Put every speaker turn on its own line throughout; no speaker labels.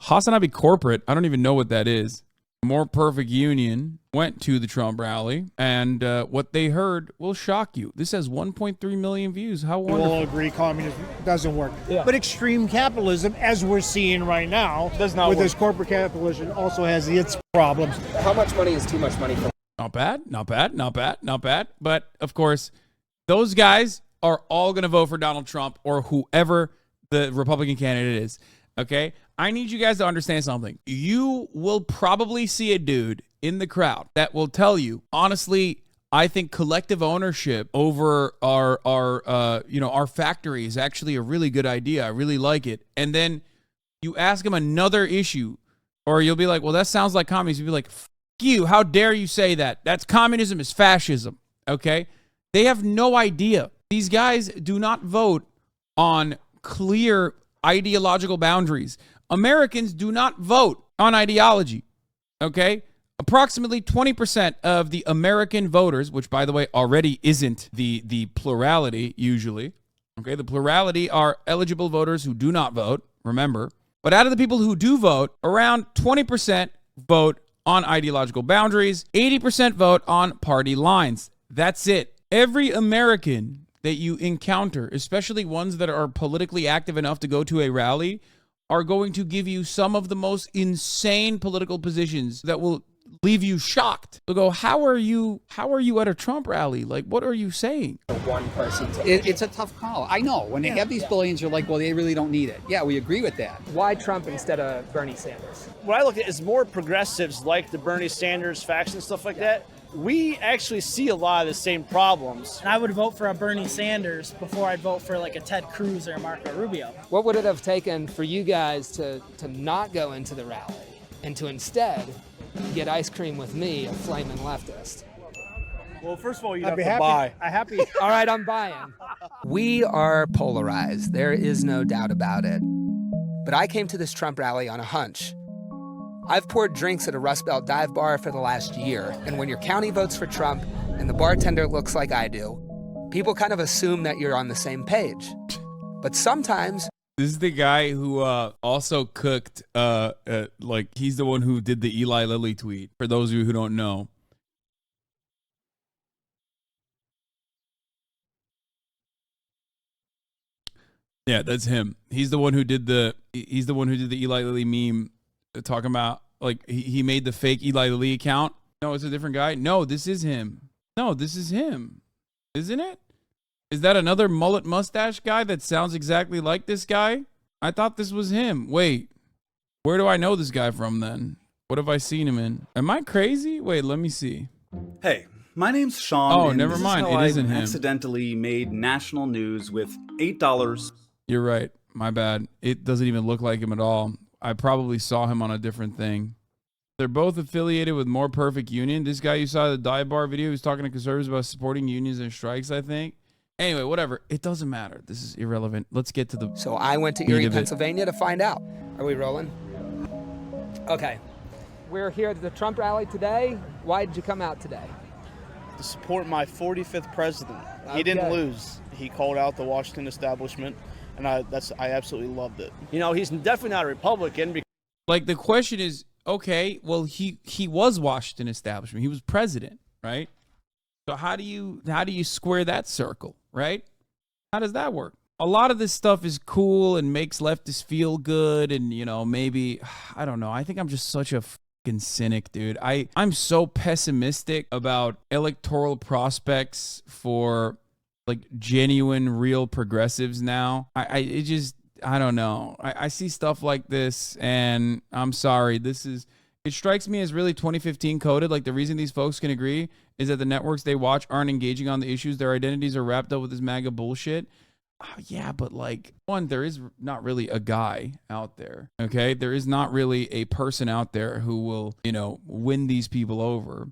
HasanAbi corporate, I don't even know what that is. More Perfect Union went to the Trump rally, and what they heard will shock you. This has 1.3 million views. How wonderful.
We'll agree communism doesn't work. Yeah. But extreme capitalism, as we're seeing right now, does not with work. This corporate capitalism also has its problems.
How much money is too much money for?
Not bad, not bad, not bad, not bad. But, of course, those guys are all going to vote for Donald Trump or whoever the Republican candidate is. Okay? I need you guys to understand something. You will probably see a dude in the crowd that will tell you, honestly, I think collective ownership over our factory is actually a really good idea. I really like it. And then you ask him another issue, or you'll be like, well, that sounds like communism. You'll be like, F you, how dare you say that? That's communism is fascism. Okay? They have no idea. These guys do not vote on clear ideological boundaries. Americans do not vote on ideology, okay? Approximately 20% of the American voters, which, by the way, already isn't the plurality usually, okay? The plurality are eligible voters who do not vote, remember. But out of the people who do vote, around 20% vote on ideological boundaries, 80% vote on party lines. That's it. Every American that you encounter, especially ones that are politically active enough to go to a rally, are going to give you some of the most insane political positions that will leave you shocked. They'll go, how are you at a Trump rally? Like, what are you saying?
One person.
It's a tough call. I know. When they have these billions, you're like, well, they really don't need it. Yeah, we agree with that.
Why Trump instead of Bernie Sanders?
What I look at is more progressives like the Bernie Sanders faction, stuff like that. We actually see a lot of the same problems.
And I would vote for a Bernie Sanders before I'd vote for like a Ted Cruz or a Marco Rubio.
What would it have taken for you guys to not go into the rally and to instead get ice cream with me, a flaming leftist?
Well, first of all, you'd have to buy.
All right, I'm buying. We are polarized. There is no doubt about it. But I came to this Trump rally on a hunch. I've poured drinks at a Rust Belt dive bar for the last year, and when your county votes for Trump and the bartender looks like I do, people kind of assume that you're on the same page. But sometimes...
This is the guy who also cooked, he's the one who did the Eli Lilly tweet, for those of you who don't know. Yeah, that's him. He's the one who did the Eli Lilly meme, talking about, like, he made the fake Eli Lilly account. No, it's a different guy. No, this is him. No, this is him. Isn't it? Is that another mullet mustache guy that sounds exactly like this guy? I thought this was him. Wait, where do I know this guy from then? What have I seen him in? Am I crazy? Wait, let me see.
Hey, my name's Sean.
Oh, never mind. It isn't him.
Accidentally made national news with $8.
You're right. My bad. It doesn't even look like him at all. I probably saw him on a different thing. They're both affiliated with More Perfect Union. This guy you saw in the dive bar video, he was talking to conservatives about supporting unions and strikes, I think. Anyway, whatever. It doesn't matter. This is irrelevant. Let's get to the...
So I went to Erie, Pennsylvania to find out. Are we rolling? Okay. We're here at the Trump rally today. Why did you come out today?
To support my 45th president. Okay. He didn't lose. He called out the Washington establishment, and I absolutely loved it. You know, he's definitely not a Republican.
Like, the question is, okay, well, he was Washington establishment. He was president, right? So how do you square that circle, right? How does that work? A lot of this stuff is cool and makes leftists feel good, and, you know, maybe, I don't know. I think I'm just such a fucking cynic, dude. I'm so pessimistic about electoral prospects for, like, genuine, real progressives now. I don't know. I see stuff like this, and I'm sorry. It strikes me as really 2015 coded. Like, the reason these folks can agree is that the networks they watch aren't engaging on the issues. Their identities are wrapped up with this MAGA bullshit. Yeah, but, like, one, there is not really a guy out there, okay? There is not really a person out there who will, you know, win these people over.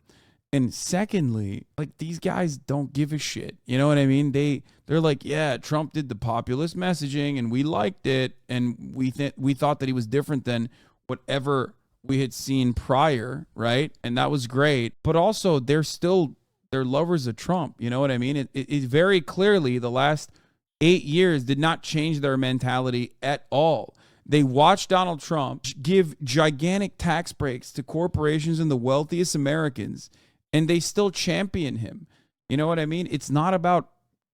And secondly, like, these guys don't give a shit. You know what I mean? They're like, yeah, Trump did the populist messaging and we liked it, and we thought that he was different than whatever we had seen prior, right? And that was great. But also, they're lovers of Trump. You know what I mean? It very clearly, the last 8 years did not change their mentality at all. They watch Donald Trump give gigantic tax breaks to corporations and the wealthiest Americans, and they still champion him. You know what I mean? It's not about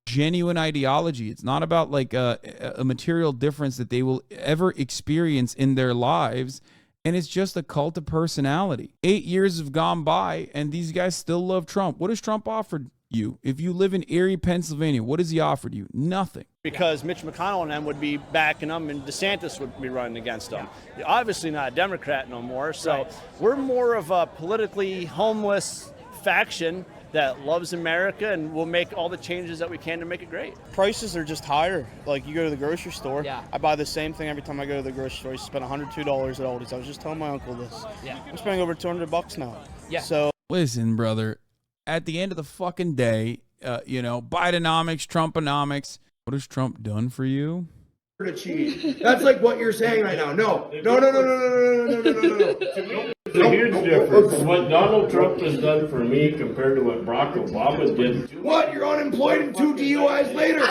genuine ideology. It's not about like a material difference that they will ever experience in their lives. And it's just a cult of personality. 8 years have gone by, and these guys still love Trump. What has Trump offered you? If you live in Erie, Pennsylvania, what has he offered you? Nothing.
Because Mitch McConnell and them would be backing them, and DeSantis would be running against them. You're obviously not a Democrat no more, so we're more of a politically homeless faction that loves America and will make all the changes that we can to make it great. Prices are just higher. Like, you go to the grocery store, I buy the same thing every time I go to the grocery store. I spend $102 at Aldi's. I was just telling my uncle this. I'm spending over $200 now. So
listen, brother, at the end of the fucking day, Bidenomics, Trumponomics, what has Trump done for you?
That's like what you're saying right now. No.
It's a huge difference. What Donald Trump has done for me compared to what Barack Obama did.
What? You're unemployed and 2 DUIs later.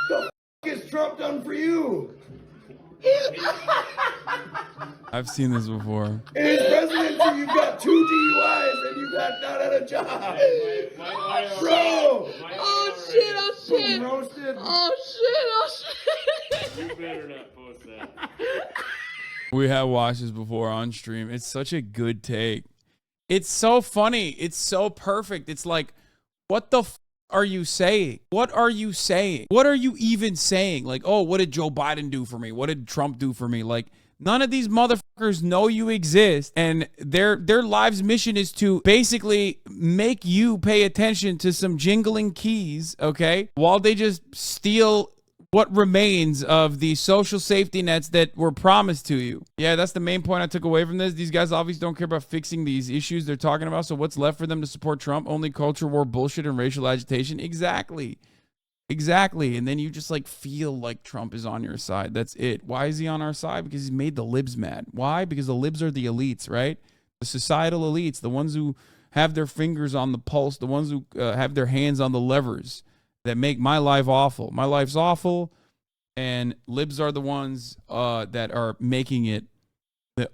The f*** is Trump done for you?
I've seen this before.
In his presidency, you've got 2 DUIs and you got not at a job. Bro!
Oh shit, oh shit!
Roasted.
Oh shit,
You better not post that.
We have watched this before on stream. It's such a good take. It's so funny. It's so perfect. It's like, what the f are you saying? What are you saying? What are you even saying? Like, oh, what did Joe Biden do for me? What did Trump do for me? Like, none of these motherfuckers know you exist, and their lives' mission is to basically make you pay attention to some jingling keys, okay? While they just steal what remains of the social safety nets that were promised to you. Yeah, that's the main point I took away from this. These guys obviously don't care about fixing these issues they're talking about, so what's left for them to support Trump? Only culture war bullshit and racial agitation? Exactly. And then you just like feel like Trump is on your side. That's it. Why is he on our side? Because he's made the libs mad. Why? Because the libs are the elites, right? The societal elites, the ones who have their fingers on the pulse, the ones who have their hands on the levers that make my life awful. My life's awful, and libs are the ones that are making it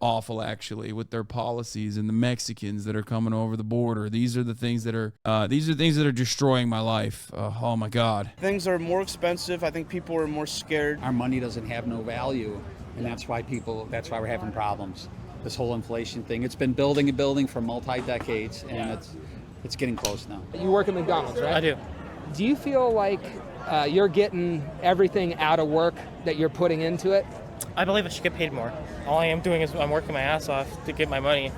awful, actually, with their policies, and the Mexicans that are coming over the border. These are the things that are destroying my life. Oh my God.
Things are more expensive. I think people are more scared.
Our money doesn't have no value, and that's why we're having problems. This whole inflation thing, it's been building and building for multi-decades, and it's getting close now.
You work at McDonald's, right?
I do.
Do you feel like you're getting everything out of work that you're putting into it?
I believe I should get paid more. All I am doing is I'm working my ass off to get my money.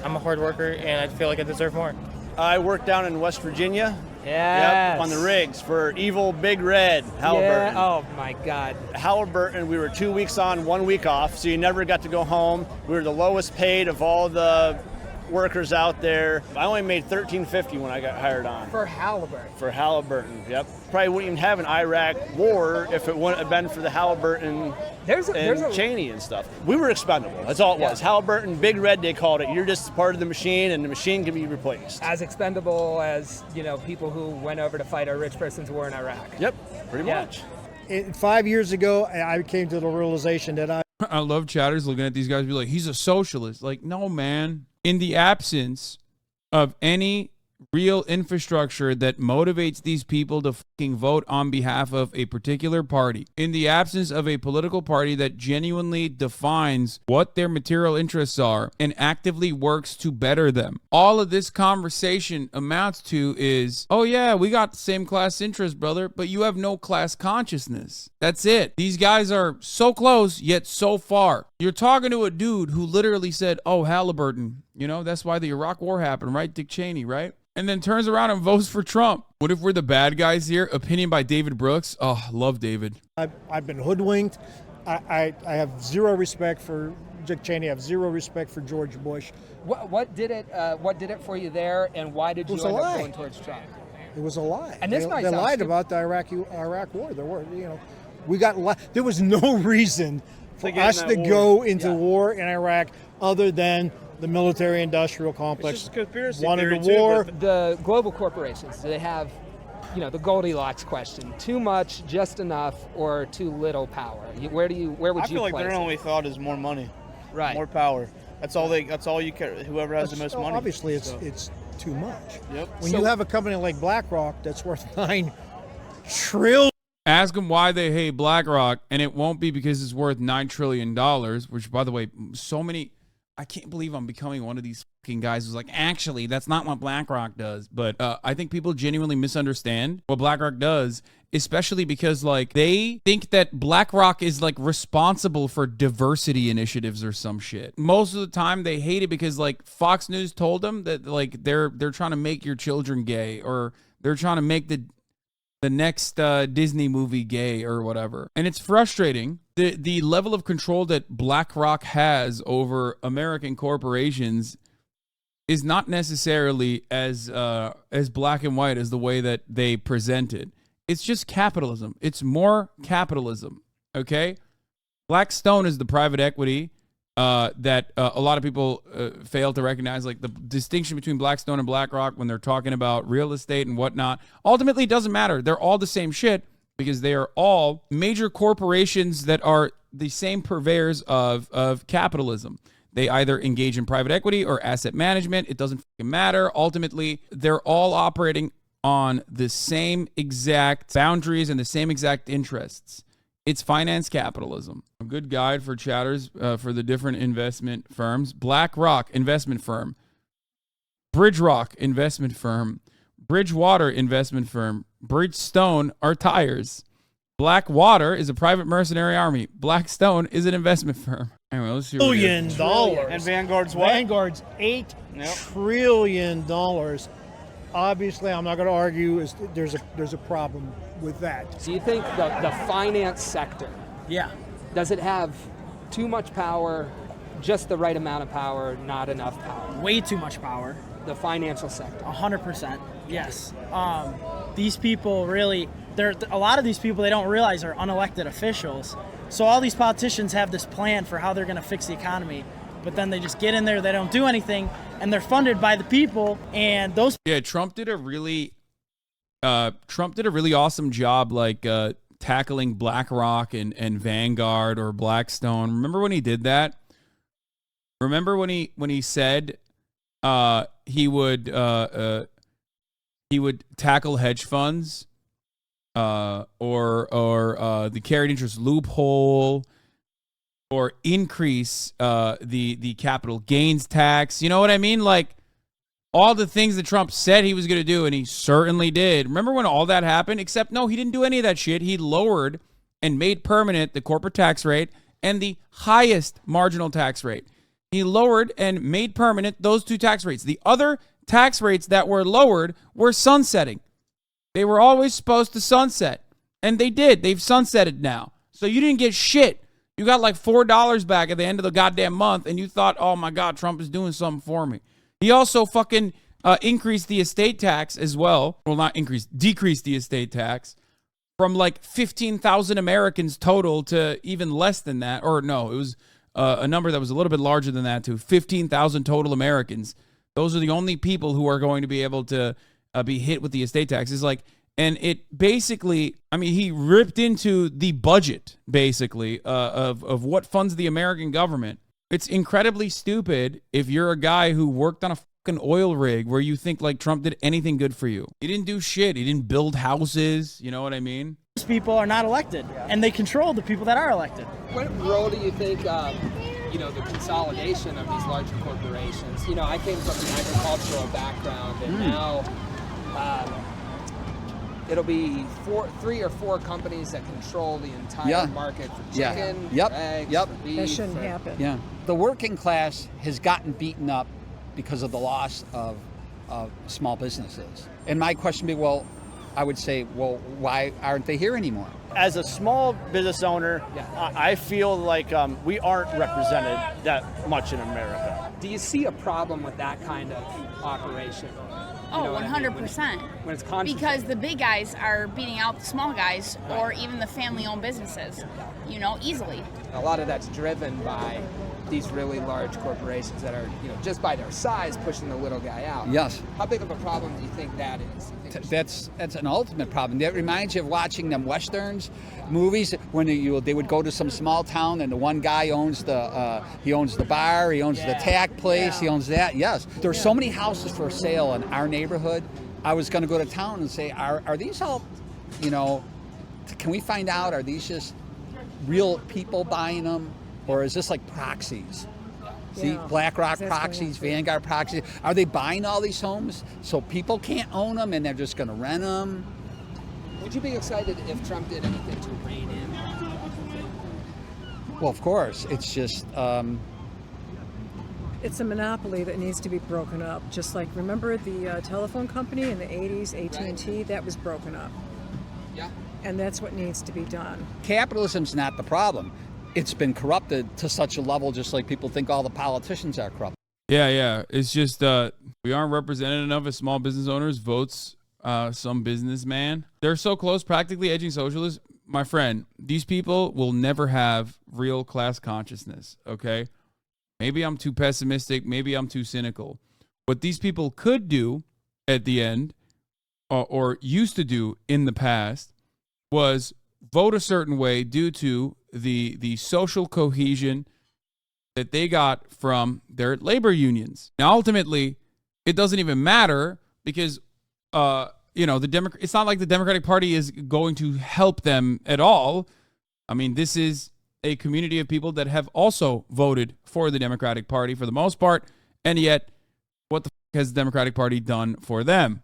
I'm a hard worker, and I feel like I deserve more.
I work down in West Virginia.
Yes.
Yep, on the rigs for evil Big Red, Halliburton.
Yeah. Oh, my God.
Halliburton, we were 2 weeks on, 1 week off, so you never got to go home. We were the lowest paid of all the workers out there. I only made $13.50 when I got hired on.
For Halliburton?
For Halliburton, yep. Probably wouldn't even have an Iraq war if it wouldn't have been for the Halliburton and Cheney and stuff. We were expendable. That's all it was. Halliburton, Big Red, they called it. You're just part of the machine, and the machine can be replaced.
As expendable as, people who went over to fight a rich person's war in Iraq.
Yep, pretty much.
5 years ago, I came to the realization that
I love chatters looking at these guys and be like, he's a socialist. Like, no, man. In the absence of any real infrastructure that motivates these people to fucking vote on behalf of a particular party, in the absence of a political party that genuinely defines what their material interests are and actively works to better them, all of this conversation amounts to is, oh yeah, we got the same class interest, brother, but you have no class consciousness. That's it. These guys are so close, yet so far. You're talking to a dude who literally said, oh, Halliburton, that's why the Iraq war happened, right? Dick Cheney, right? And then turns around and votes for Trump. What if we're the bad guys here? Opinion by David Brooks. Oh, love David.
I've been hoodwinked. I have zero respect for Dick Cheney. I have zero respect for George Bush.
What did it for you there, and why did you end up going towards Trump?
It was a lie.
And this
they lied about the Iraq war. There was no reason for us to go into war in Iraq other than the military-industrial complex wanted a war.
The global corporations, do they have the Goldilocks question: too much, just enough, or too little power? Where would you
I feel like
place
their
it?
only thought is more money,
Right?
more power. That's all you care. Whoever has the most money.
Obviously, it's too much.
Yep.
When you have a company like BlackRock that's worth $9 trillion.
Ask them why they hate BlackRock, and it won't be because it's worth $9 trillion, which, by the way, I can't believe I'm becoming one of these fucking guys who's like, actually, that's not what BlackRock does. But I think people genuinely misunderstand what BlackRock does, especially because, like, they think that BlackRock is, like, responsible for diversity initiatives or some shit. Most of the time, they hate it because, like, Fox News told them that, like, they're trying to make your children gay, or they're trying to make the next Disney movie gay or whatever. And it's frustrating. The level of control that BlackRock has over American corporations is not necessarily as black and white as the way that they present it. It's just capitalism. It's more capitalism, okay? Blackstone is the private equity that a lot of people fail to recognize, like the distinction between Blackstone and BlackRock when they're talking about real estate and whatnot. Ultimately, it doesn't matter. They're all the same shit because they are all major corporations that are the same purveyors of capitalism. They either engage in private equity or asset management. It doesn't fucking matter. Ultimately, they're all operating on the same exact boundaries and the same exact interests. It's finance capitalism. A good guide for chatters for the different investment firms. BlackRock, investment firm. BridgeRock, investment firm. Bridgewater, investment firm. Bridgestone are tires. Blackwater is a private mercenary army. Blackstone is an investment firm. Anyway, let's see.
$1 trillion.
And Vanguard's what?
Vanguard's $8 trillion. Obviously, I'm not going to argue. There's a problem with that.
Do you think the finance sector?
Yeah.
Does it have too much power, just the right amount of power, not enough power?
Way too much power.
The financial sector.
100%. Yes. These people really, a lot of these people they don't realize are unelected officials. So all these politicians have this plan for how they're going to fix the economy, but then they just get in there, they don't do anything, and they're funded by the people. And those.
Yeah, Trump did a really awesome job, like tackling BlackRock and Vanguard or Blackstone. Remember when he did that? Remember when he said he would tackle hedge funds or the carried interest loophole, or increase the capital gains tax. You know what I mean? Like all the things that Trump said he was going to do, and he certainly did. Remember when all that happened? Except no, he didn't do any of that shit. He lowered and made permanent the corporate tax rate and the highest marginal tax rate. He lowered and made permanent those two tax rates. The other tax rates that were lowered were sunsetting. They were always supposed to sunset, and they did. They've sunsetted now. So you didn't get shit. You got like $4 back at the end of the goddamn month, and you thought, oh my God, Trump is doing something for me. He also fucking increased the estate tax as well. Well, not increased, decreased the estate tax from like 15,000 Americans total to even less than that. Or no, it was a number that was a little bit larger than that too. 15,000 total Americans. Those are the only people who are going to be able to be hit with the estate tax. It's like, and it basically, I mean, he ripped into the budget, basically, of what funds the American government. It's incredibly stupid if you're a guy who worked on a fucking oil rig where you think, like, Trump did anything good for you. He didn't do shit. He didn't build houses. You know what I mean?
Those people are not elected, and they control the people that are elected.
What role do you think, the consolidation of these larger corporations? You know, I came from an agricultural background, and now it'll be 3 or 4 companies that control the entire market for chicken, for eggs, for beef.
That shouldn't happen.
Yeah. The working class has gotten beaten up because of the loss of small businesses. And my question would be, well, I would say, well, why aren't they here anymore?
As a small business owner, I feel like we aren't represented that much in America.
Do you see a problem with that kind of operation?
Oh, 100%.
When it's concentrated.
Because the big guys are beating out the small guys, or even the family-owned businesses, easily.
A lot of that's driven by these really large corporations that are, just by their size, pushing the little guy out.
Yes.
How big of a problem do you think that is?
that's an ultimate problem. That reminds you of watching them westerns movies when they would go to some small town and the one guy owns the bar, he owns the tack place, he owns that. Yes, there's so many houses for sale in our neighborhood. I was going to go to town and say, are these all, can we find out, are these just real people buying them, or is this like proxies? See, BlackRock proxies, Vanguard proxies. Are they buying all these homes so people can't own them and they're just going to rent them?
Would you be excited if Trump did anything to rein in?
Well, of course. It's just...
It's a monopoly that needs to be broken up. Just like, remember the telephone company in the 80s, AT&T? Right. That was broken up.
Yeah.
And that's what needs to be done.
Capitalism's not the problem. It's been corrupted to such a level, just like people think all the politicians are corrupt.
Yeah. It's just we aren't represented enough as small business owners. Votes some businessman. They're so close, practically edging socialists. My friend, these people will never have real class consciousness, okay? Maybe I'm too pessimistic. Maybe I'm too cynical. What these people could do at the end, or used to do in the past, was vote a certain way due to the social cohesion that they got from their labor unions. Now, ultimately, it doesn't even matter because, it's not like the Democratic Party is going to help them at all. I mean, this is a community of people that have also voted for the Democratic Party for the most part, and yet, what the f has the Democratic Party done for them?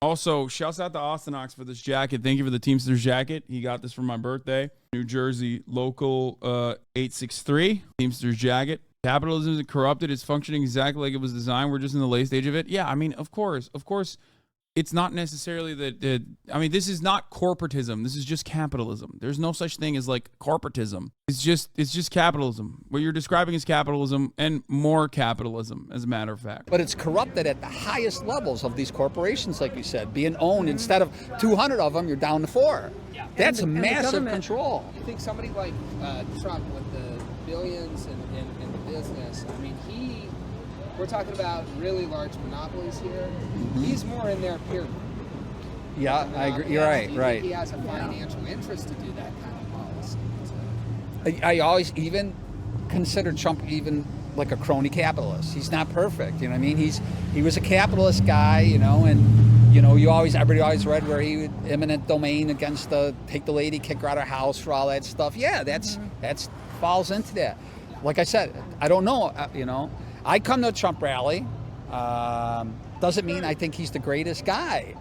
Also, shouts out to HasanAbi for this jacket. Thank you for the Teamsters jacket. He got this for my birthday. New Jersey local 863 Teamsters jacket. Capitalism is corrupted. It's functioning exactly like it was designed. We're just in the late stage of it. Yeah, I mean, of course. It's not necessarily that. This is not corporatism. This is just capitalism. There's no such thing as like corporatism. It's just capitalism. What you're describing is capitalism and more capitalism, as a matter of fact.
But it's corrupted at the highest levels of these corporations, like you said, being owned. Instead of 200 of them, you're down to 4. Yeah. That's a massive control.
You think somebody like Trump with the billions in the business? I mean, we're talking about really large monopolies here. Mm-hmm. He's more in their peer group.
Yeah, I agree. You're right. Right.
He has a financial interest to do that kind of policy. So.
I always even consider Trump even like a crony capitalist. He's not perfect. You know what I mean? He was a capitalist guy. And everybody always read where he would eminent domain against take the lady, kick her out of her house for all that stuff. Yeah, that's falls into that. Like I said, I don't know. I come to a Trump rally. Doesn't mean I think he's the greatest guy.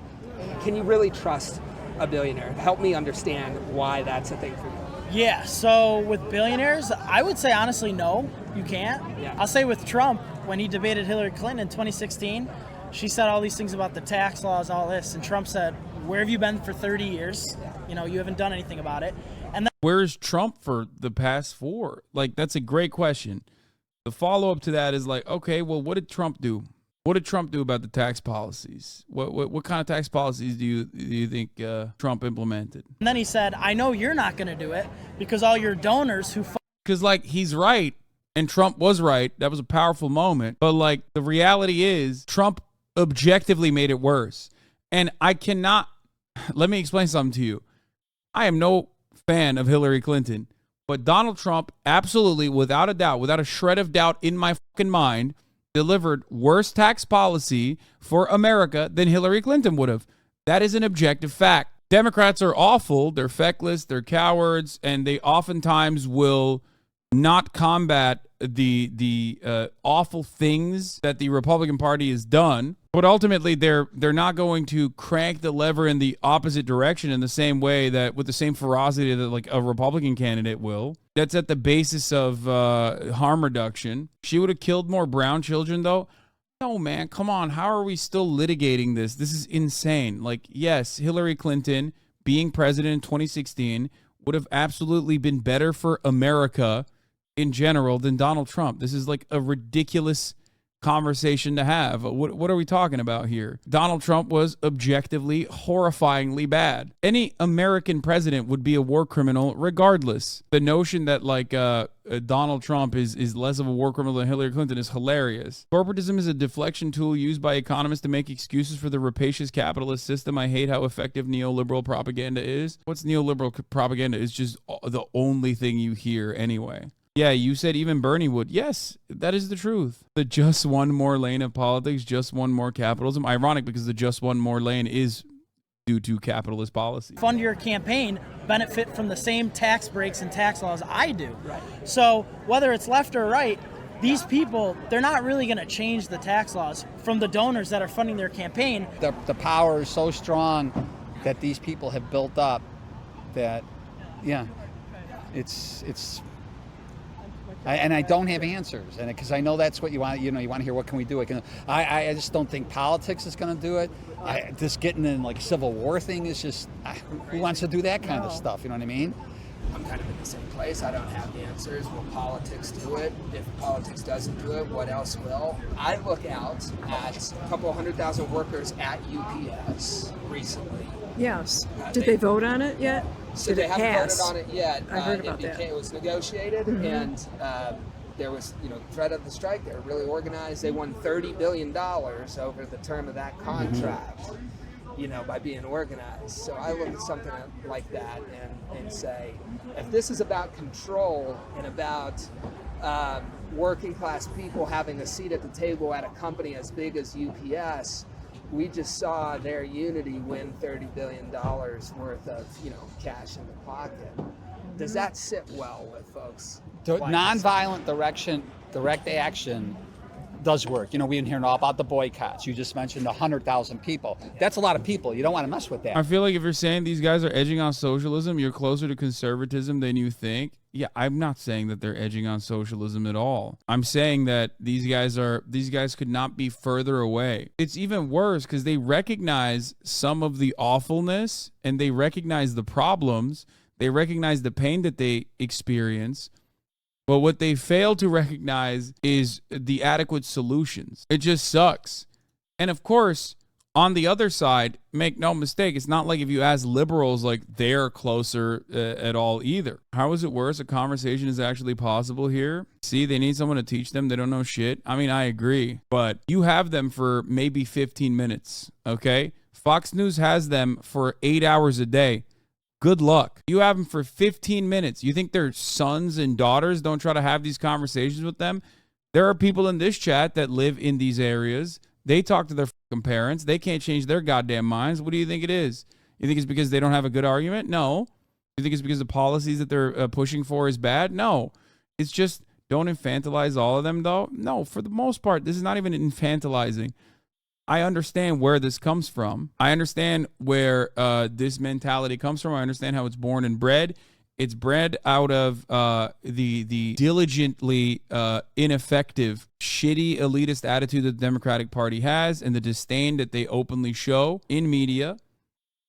Can you really trust a billionaire? Help me understand why that's a thing for you.
Yeah, so with billionaires, I would say honestly, no, you can't. Yeah. I'll say with Trump, when he debated Hillary Clinton in 2016, she said all these things about the tax laws, all this, and Trump said, where have you been for 30 years? You haven't done anything about it. And
where's Trump for the past 4? Like, that's a great question. The follow-up to that is like, okay, well, what did Trump do? What did Trump do about the tax policies? What kind of tax policies do you think Trump implemented?
And then he said, I know you're not going to do it because all your donors who...
Because, he's right, and Trump was right. That was a powerful moment. But, the reality is Trump objectively made it worse. And I cannot... Let me explain something to you. I am no fan of Hillary Clinton. But Donald Trump, absolutely, without a doubt, without a shred of doubt in my fucking mind, delivered worse tax policy for America than Hillary Clinton would have. That is an objective fact. Democrats are awful. They're feckless. They're cowards. And they oftentimes will not combat the awful things that the Republican Party has done. But ultimately, they're not going to crank the lever in the opposite direction in the same way that with the same ferocity that a Republican candidate will. That's at the basis of harm reduction. She would have killed more brown children, though. No, man, come on. How are we still litigating this? This is insane. Yes, Hillary Clinton being president in 2016 would have absolutely been better for America in general than Donald Trump. This is a ridiculous conversation to have. What are we talking about here? Donald Trump was objectively horrifyingly bad. Any American president would be a war criminal regardless. The notion that like Donald Trump is less of a war criminal than Hillary Clinton is hilarious. Corporatism is a deflection tool used by economists to make excuses for the rapacious capitalist system. I hate how effective neoliberal propaganda is. What's neoliberal propaganda? Is just the only thing you hear anyway. Yeah, you said even Bernie would. Yes, that is the truth. The just one more lane of politics, just one more capitalism. Ironic because the just one more lane is due to capitalist policy.
Fund your campaign benefit from the same tax breaks and tax laws I do. Right. So whether it's left or right, these people, they're not really going to change the tax laws from the donors that are funding their campaign.
The power is so strong that these people have built up that, yeah, it's. And I don't have answers, and because I know that's what you want. You want to hear what can we do. I just don't think politics is going to do it. Just getting in like a civil war thing is just who wants to do that kind of stuff? You know what I mean?
I'm kind of in the same place. I don't have the answers. Will politics do it? If politics doesn't do it, what else will? I look out at a couple 100,000 workers at UPS recently.
Yes. Did they vote on it yet?
So they haven't voted on it yet.
I heard about that.
It was negotiated, and there was, threat of the strike. They were really organized. They won $30 billion over the term of that contract, by being organized. So I look at something like that and say, if this is about control and about working class people having a seat at the table at a company as big as UPS, we just saw their unity win $30 billion worth of, cash in the pocket. Does that sit well with folks?
Nonviolent direct action does work. We've been hearing all about the boycotts. You just mentioned 100,000 people. That's a lot of people. You don't want to mess with that.
I feel like if you're saying these guys are edging on socialism, you're closer to conservatism than you think. Yeah, I'm not saying that they're edging on socialism at all. I'm saying that these guys could not be further away. It's even worse because they recognize some of the awfulness and they recognize the problems. They recognize the pain that they experience. But what they fail to recognize is the adequate solutions. It just sucks. And of course, on the other side, make no mistake, it's not like if you ask liberals, like they're closer at all either. How is it worse? A conversation is actually possible here. See, they need someone to teach them. They don't know shit. I mean, I agree. But you have them for maybe 15 minutes, okay? Fox News has them for 8 hours a day. Good luck. You have them for 15 minutes. You think their sons and daughters don't try to have these conversations with them? There are people in this chat that live in these areas. They talk to their fucking parents. They can't change their goddamn minds. What do you think it is? You think it's because they don't have a good argument? No. You think it's because the policies that they're pushing for is bad? No. It's just don't infantilize all of them, though. No, for the most part, this is not even infantilizing. I understand where this comes from. I understand where this mentality comes from. I understand how it's born and bred. It's bred out of the diligently ineffective, shitty, elitist attitude that the Democratic Party has and the disdain that they openly show in media.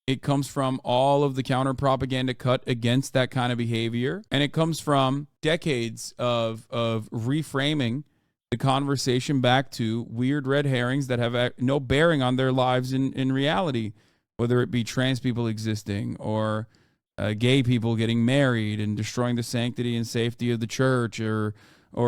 It comes from all of the counter propaganda cut against that kind of behavior. And it comes from decades of reframing the conversation back to weird red herrings that have no bearing on their lives in reality, whether it be trans people existing or gay people getting married and destroying the sanctity and safety of the church, or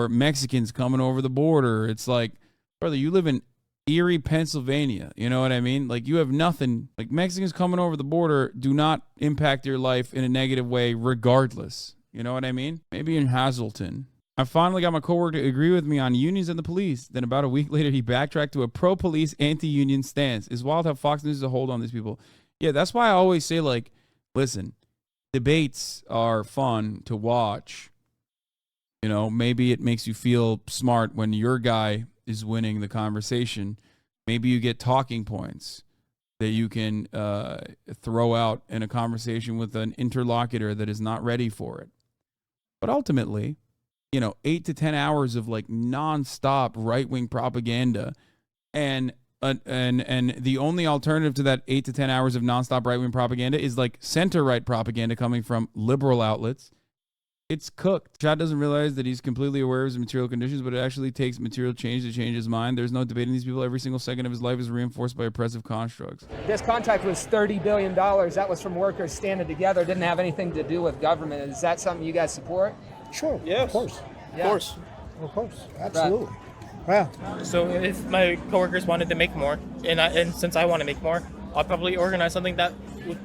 Mexicans coming over the border. It's like, brother, you live in Erie, Pennsylvania. You know what I mean? Like, you have nothing. Like, Mexicans coming over the border do not impact your life in a negative way regardless. You know what I mean? Maybe in Hazleton. I finally got my coworker to agree with me on unions and the police. Then about a week later, he backtracked to a pro-police, anti-union stance. It's wild how Fox News is a hold on these people. Yeah, that's why I always say, like, listen, debates are fun to watch. You know, maybe it makes you feel smart when your guy is winning the conversation. Maybe you get talking points that you can throw out in a conversation with an interlocutor that is not ready for it. But ultimately, 8 to 10 hours of like nonstop right-wing propaganda, and the only alternative to that 8 to 10 hours of nonstop right-wing propaganda is like center-right propaganda coming from liberal outlets. It's cooked. Chad doesn't realize that he's completely aware of his material conditions, but it actually takes material change to change his mind. There's no debating these people. Every single second of his life is reinforced by oppressive constructs.
This contract was $30 billion. That was from workers standing together. Didn't have anything to do with government. Is that something you guys support?
Sure.
Yeah,
Of course.
Of course.
Of course. Absolutely. Yeah.
So if my coworkers wanted to make more, and since I want to make more, I'll probably organize something that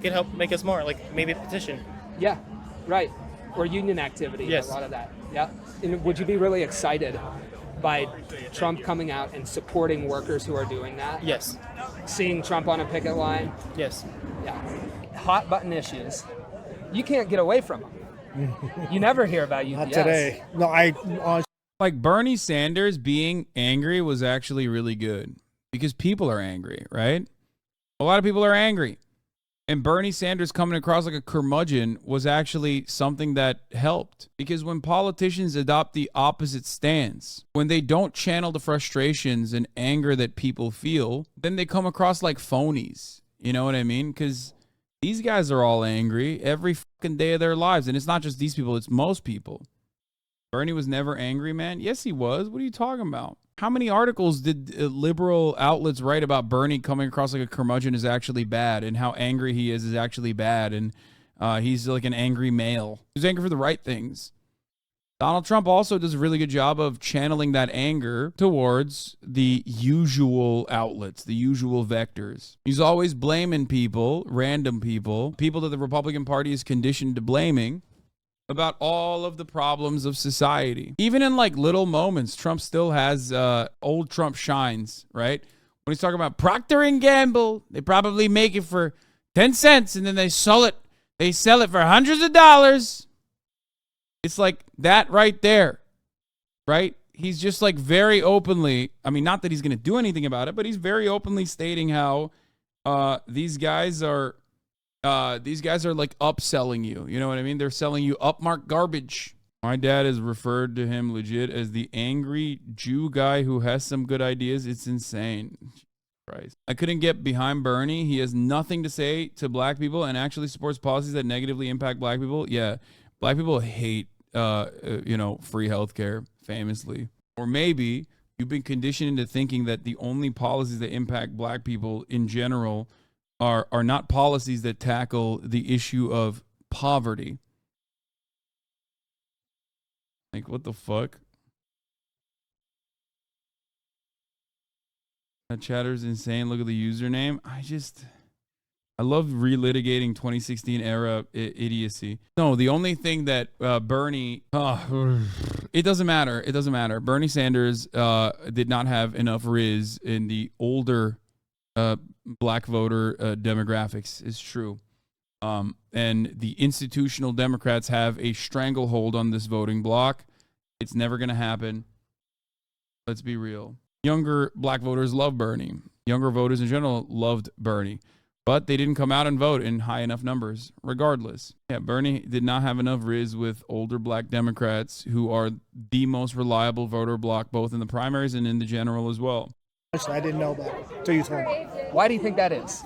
could help make us more, like maybe a petition.
Yeah, right. Or union activity.
Yes.
A lot of that. Yeah. And would you be really excited by Trump coming out and supporting workers who are doing that?
Yes.
Seeing Trump on a picket line?
Yes.
Yeah. Hot button issues. You can't get away from them. You never hear about UPS.
Not today. No,
like Bernie Sanders being angry was actually really good because people are angry, right? A lot of people are angry. And Bernie Sanders coming across like a curmudgeon was actually something that helped. Because when politicians adopt the opposite stance, when they don't channel the frustrations and anger that people feel, then they come across like phonies. You know what I mean? Because these guys are all angry every fucking day of their lives. And it's not just these people, it's most people. Bernie was never angry, man. Yes, he was. What are you talking about? How many articles did liberal outlets write about Bernie coming across like a curmudgeon is actually bad and how angry he is actually bad and he's like an angry male? He's angry for the right things. Donald Trump also does a really good job of channeling that anger towards the usual outlets, the usual vectors. He's always blaming people, random people that the Republican Party is conditioned to blaming about all of the problems of society. Even in like little moments, Trump still has old Trump shines, right? When he's talking about Procter & Gamble, they probably make it for 10 cents and then they sell it for hundreds of dollars. It's like that right there, right? He's just like very openly, I mean, not that he's going to do anything about it, but he's very openly stating how these guys are like upselling you. You know what I mean? They're selling you upmark garbage. My dad has referred to him legit as the angry Jew guy who has some good ideas. It's insane. Christ. I couldn't get behind Bernie. He has nothing to say to black people and actually supports policies that negatively impact black people. Yeah, black people hate, free healthcare, famously. Or maybe you've been conditioned into thinking that the only policies that impact black people in general are not policies that tackle the issue of poverty. Like, what the fuck? That chatter's insane. Look at the username. I love relitigating 2016 era idiocy. No, the only thing that Bernie... it doesn't matter. It doesn't matter. Bernie Sanders did not have enough riz in the older black voter demographics. Is true. And the institutional Democrats have a stranglehold on this voting bloc. It's never going to happen. Let's be real. Younger black voters love Bernie. Younger voters in general loved Bernie. But they didn't come out and vote in high enough numbers, regardless. Yeah, Bernie did not have enough riz with older black Democrats who are the most reliable voter bloc, both in the primaries and in the general as well.
I didn't know that until you told me.
Why do you think that is?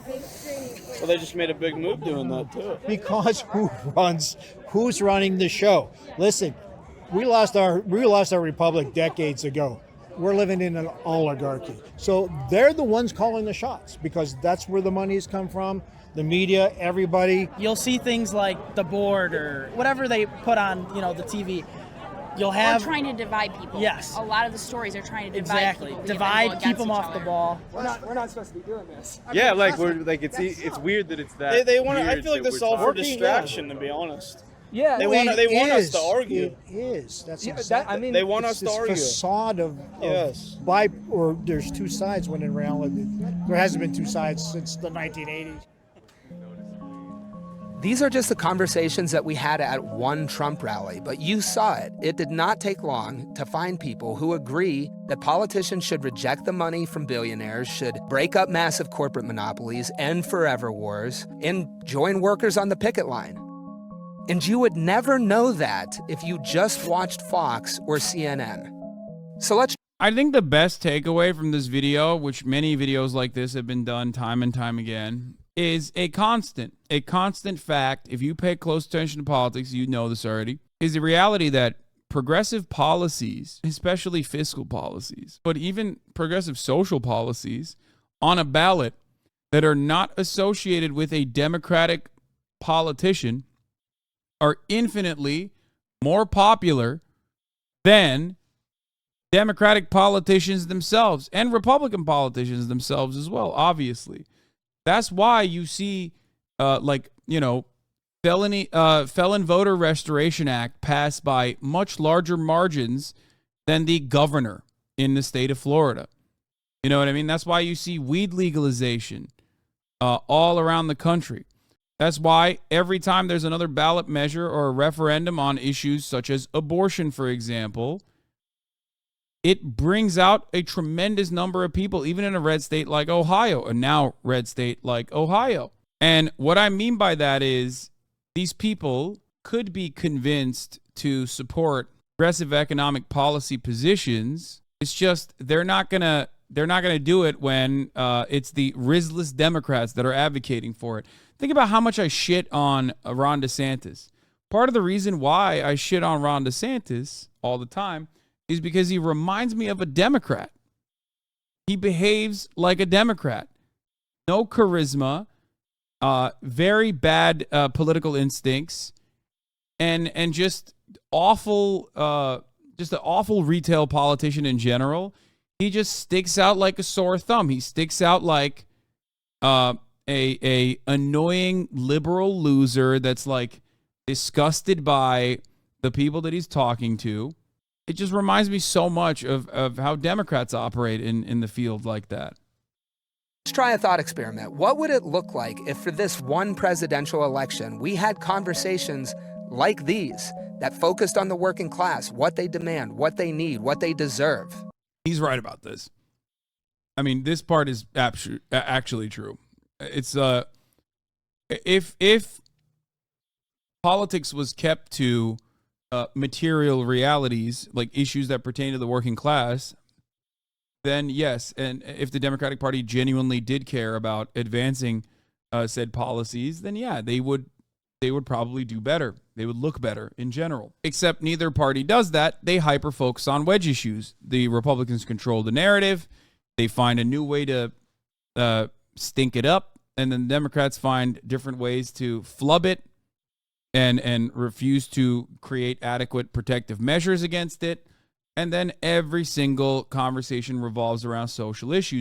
Well, they just made a big move doing that, too.
Because who's running the show? Listen, we lost our republic decades ago. We're living in an oligarchy. So they're the ones calling the shots because that's where the money's come from. The media, everybody.
You'll see things like the board or whatever they put on, the TV. You'll have
Or trying to divide people.
Yes.
A lot of the stories are trying to divide
Exactly.
people.
Divide, keep them off the ball.
We're not supposed to be doing this.
Yeah, like it's weird that it's that. They want. I feel like this is all for distraction, to be honest.
Yeah,
they want us to argue.
It is. That's
Yeah,
exactly.
they want us to argue.
Facade of
yes.
Or there's two sides when in reality there hasn't been two sides since the 1980s.
These are just the conversations that we had at one Trump rally, but you saw it. It did not take long to find people who agree that politicians should reject the money from billionaires, should break up massive corporate monopolies, end forever wars, and join workers on the picket line. And you would never know that if you just watched Fox or CNN. So
I think the best takeaway from this video, which many videos like this have been done time and time again, is a constant fact. If you pay close attention to politics, you know this already, is the reality that progressive policies, especially fiscal policies, but even progressive social policies on a ballot that are not associated with a Democratic politician are infinitely more popular than Democratic politicians themselves and Republican politicians themselves as well, obviously. That's why you see, felon voter restoration act passed by much larger margins than the governor in the state of Florida. You know what I mean? That's why you see weed legalization all around the country. That's why every time there's another ballot measure or a referendum on issues such as abortion, for example, it brings out a tremendous number of people, even in a red state like Ohio, a now red state like Ohio. And what I mean by that is these people could be convinced to support progressive economic policy positions. It's just they're not gonna do it when it's the Rizless Democrats that are advocating for it. Think about how much I shit on Ron DeSantis. Part of the reason why I shit on Ron DeSantis all the time is because he reminds me of a Democrat. He behaves like a Democrat. No charisma, very bad political instincts, and just awful, just an awful retail politician in general. He just sticks out like a sore thumb. He sticks out like a annoying liberal loser that's like disgusted by the people that he's talking to. It just reminds me so much of how Democrats operate in the field like that.
Let's try a thought experiment. What would it look like if for this one presidential election, we had conversations like these that focused on the working class, what they demand, what they need, what they deserve?
He's right about this. I mean, this part is actually true. It's if politics was kept to material realities, like issues that pertain to the working class, then yes. And if the Democratic Party genuinely did care about advancing said policies, then yeah, they would probably do better. They would look better in general. Except neither party does that. They hyper-focus on wedge issues. The Republicans control the narrative. They find a new way to stink it up. And then the Democrats find different ways to flub it and refuse to create adequate protective measures against it. And then every single conversation revolves around social issues.